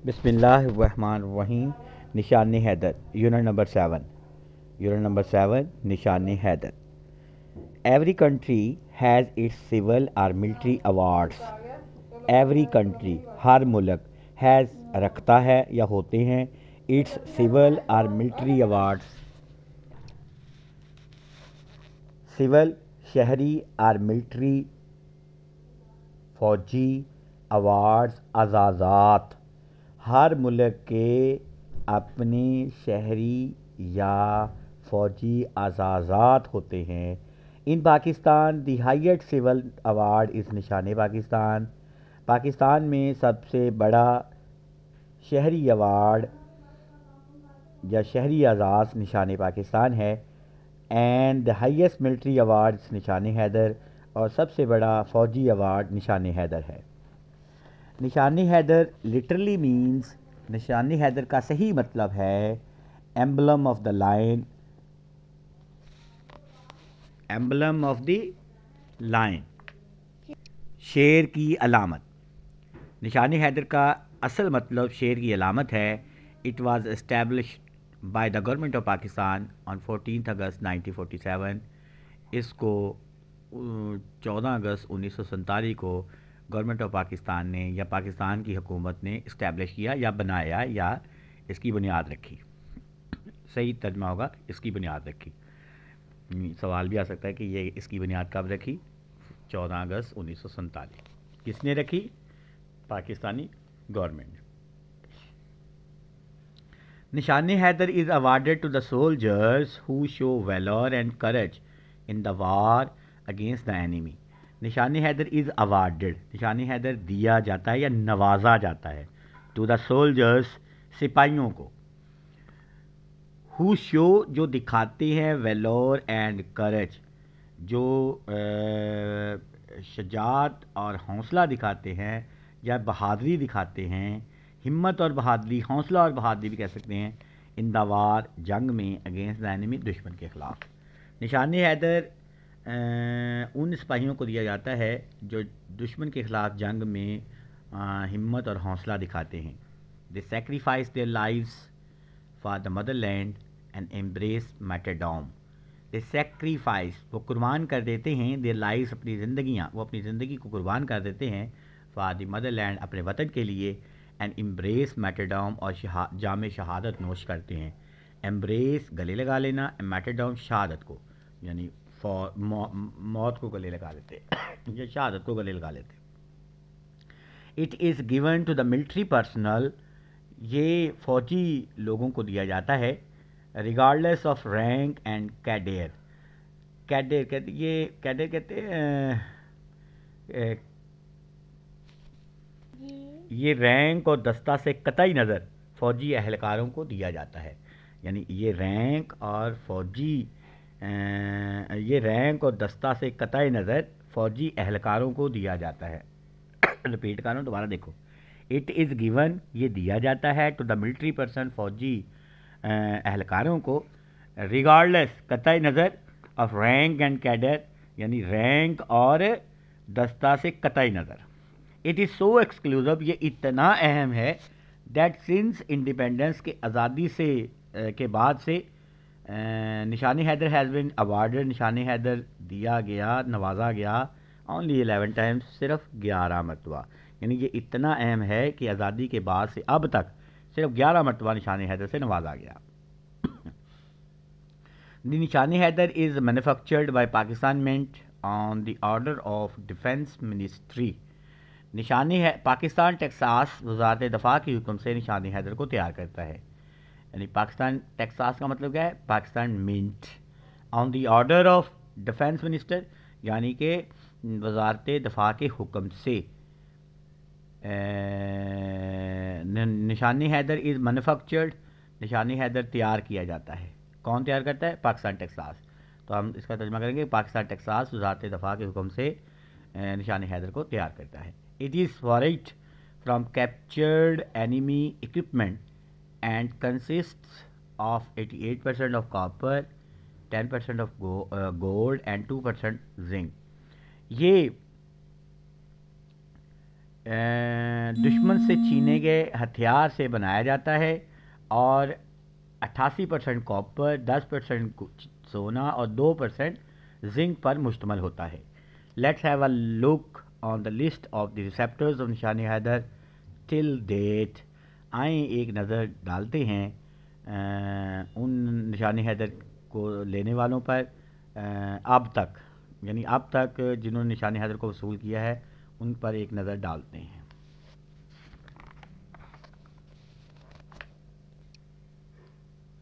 बिस्मिल्लाह रहमान रहीम। Nishan Haider, unit number 7। Unit number 7, Nishan Haider. Every country has its civil और मिलिट्री अवार्ड्स। एवरी कंट्री, हर मुल्क, हैज़ रखता है या होते हैं, इट्स सिविल और मिलिट्री अवार्ड्स। सिविल शहरी और मिलिट्री फौजी अवार्ड्स अजाज़ात। हर मुल्क के अपने शहरी या फौजी अजाज़ात होते हैं। In Pakistan the highest civil award इस निशान पाकिस्तान। पाकिस्तान में सबसे बड़ा शहरी अवार्ड या शहरी एजाज़ निशान पाकिस्तान है। And the highest military award निशान हैदर, और सबसे बड़ा फ़ौजी अवार्ड निशान हैदर है। निशान हैदर लिटरली मीन्स, निशान हैदर का सही मतलब है emblem of the lion. Emblem of the lion, शेर की अलामत। निशान हैदर का असल मतलब शेर की अलामत है। It was established by the government of Pakistan on 14 अगस्त 1947। इसको 14 अगस्त 1947 को गवर्नमेंट ऑफ पाकिस्तान ने या पाकिस्तान की हुकूमत ने इस्टेब्लिश किया या बनाया या इसकी बुनियाद रखी। सही तर्जमा होगा इसकी बुनियाद रखी। सवाल भी आ सकता है कि ये इसकी बुनियाद कब रखी? 14 अगस्त 1947। किसने रखी? Pakistani government. Nishan Haider is awarded to the soldiers who show valour and courage in the war against the enemy. Nishan Haider is awarded, निशान हैदर दिया जाता है या नवाजा जाता है, टू द सोल्जर्स, सिपाहियों को, हु शो, जो दिखाते हैं, वेलोर एंड करेज, जो शजात और हौसला दिखाते हैं या बहादुरी दिखाते हैं, हिम्मत और बहादुरी, हौसला और बहादुरी भी कह सकते हैं, इन द वार, जंग में, अगेंस्ट द एनिमी, दुश्मन के ख़िलाफ़। निशान हैदर उन सिपाहियों को दिया जाता है जो दुश्मन के ख़िलाफ़ जंग में हिम्मत और हौसला दिखाते हैं। They sacrifice their lives for the motherland and embrace martyrdom. They sacrifice, वो कुर्बान कर देते हैं, देयर लाइव्स, अपनी ज़िंदगियाँ, वो अपनी ज़िंदगी को कुर्बान कर देते हैं, फॉर द मदर लैंड, अपने वतन के लिए, एंड एम्ब्रेस मैटेडॉम, और जाम शहादत नोश करते हैं। एम्ब्रेस गले लगा लेना, मैटेडॉम शहादत को, यानी मौत को गले लगा लेते या शहादत को गले लगा लेते। It is given to the military personnel, ये फ़ौजी लोगों को दिया जाता है, regardless of rank and cadre. Cadre कहते, ये कैडेर कहते हैं, ये रैंक और दस्ता से कतई नज़र फ़ौजी एहलकारों को दिया जाता है। यानी ये रैंक और फ़ौजी, ये रैंक और दस्ता से कतई नज़र फ़ौजी एहलकारों को दिया जाता है। रिपीट कर रहा हूँ, दोबारा देखो। इट इज़ गिवन, ये दिया जाता है, टू द मिलिट्री पर्सन, फ़ौजी एहलकारों को, रिगार्डलेस, कतई नज़र, ऑफ रैंक एंड कैडर, यानी रैंक और दस्ता से कतई नज़र। इट इज़ सो एक्सक्लूसिव, ये इतना अहम है, दैट सिंस इंडिपेंडेंस, के आज़ादी से के बाद से, निशान हैदर हैज़ बिन अवार्डेड, निशान हैदर दिया गया, नवाजा गया, ओनली 11 टाइम्स, सिर्फ 11 मरतबा। यानी ये इतना अहम है कि आज़ादी के बाद से अब तक सिर्फ 11 मरतबा निशान हैदर से नवाजा गया। The Nishan Haider is manufactured by Pakistan mint on the order of defence ministry. Nishan है पाकिस्तान टेक्सास वज़ारत दफ़ा के हुक्म से निशान हैदर को तैयार करता है। यानी पाकिस्तान टेक्सास का मतलब क्या है? Pakistan mint, on the order of defence minister, यानी कि वज़ारत दफ़ा के हुक्म से। निशान हैदर इज़ मैन्युफैक्चर्ड, निशान हैदर तैयार किया जाता है। कौन तैयार करता है? पाकिस्तान टेक्सास। तो हम इसका तर्जुमा करेंगे, पाकिस्तान टेक्सास वज़ारत दफ़ा के हुक्म से निशान हैदर को तैयार करता है। It is फॉरेड from captured enemy equipment and consists of 88% of copper, 10% of gold and 2% zinc. ये دشمن سے چھینے گئے ہتھیار سے بنایا جاتا ہے اور 88% کاپر، 10% سونا اور 2% زنک پر مشتمل ہوتا ہے۔ Let's have a look on the list of the receptors of Nishan Haider till date. آئیں ایک نظر ڈالتے ہیں ان نشان حیدر کو لینے والوں پر اب تک، یعنی اب تک جنہوں نے نشان حیدر کو وصول کیا ہے ان پر ایک نظر ڈالتے ہیں۔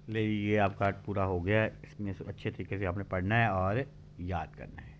یہ آپ کا پورا ہو گیا ہے، اس میں اچھے طریقے سے آپ نے پڑھنا ہے اور یاد کرنا ہے۔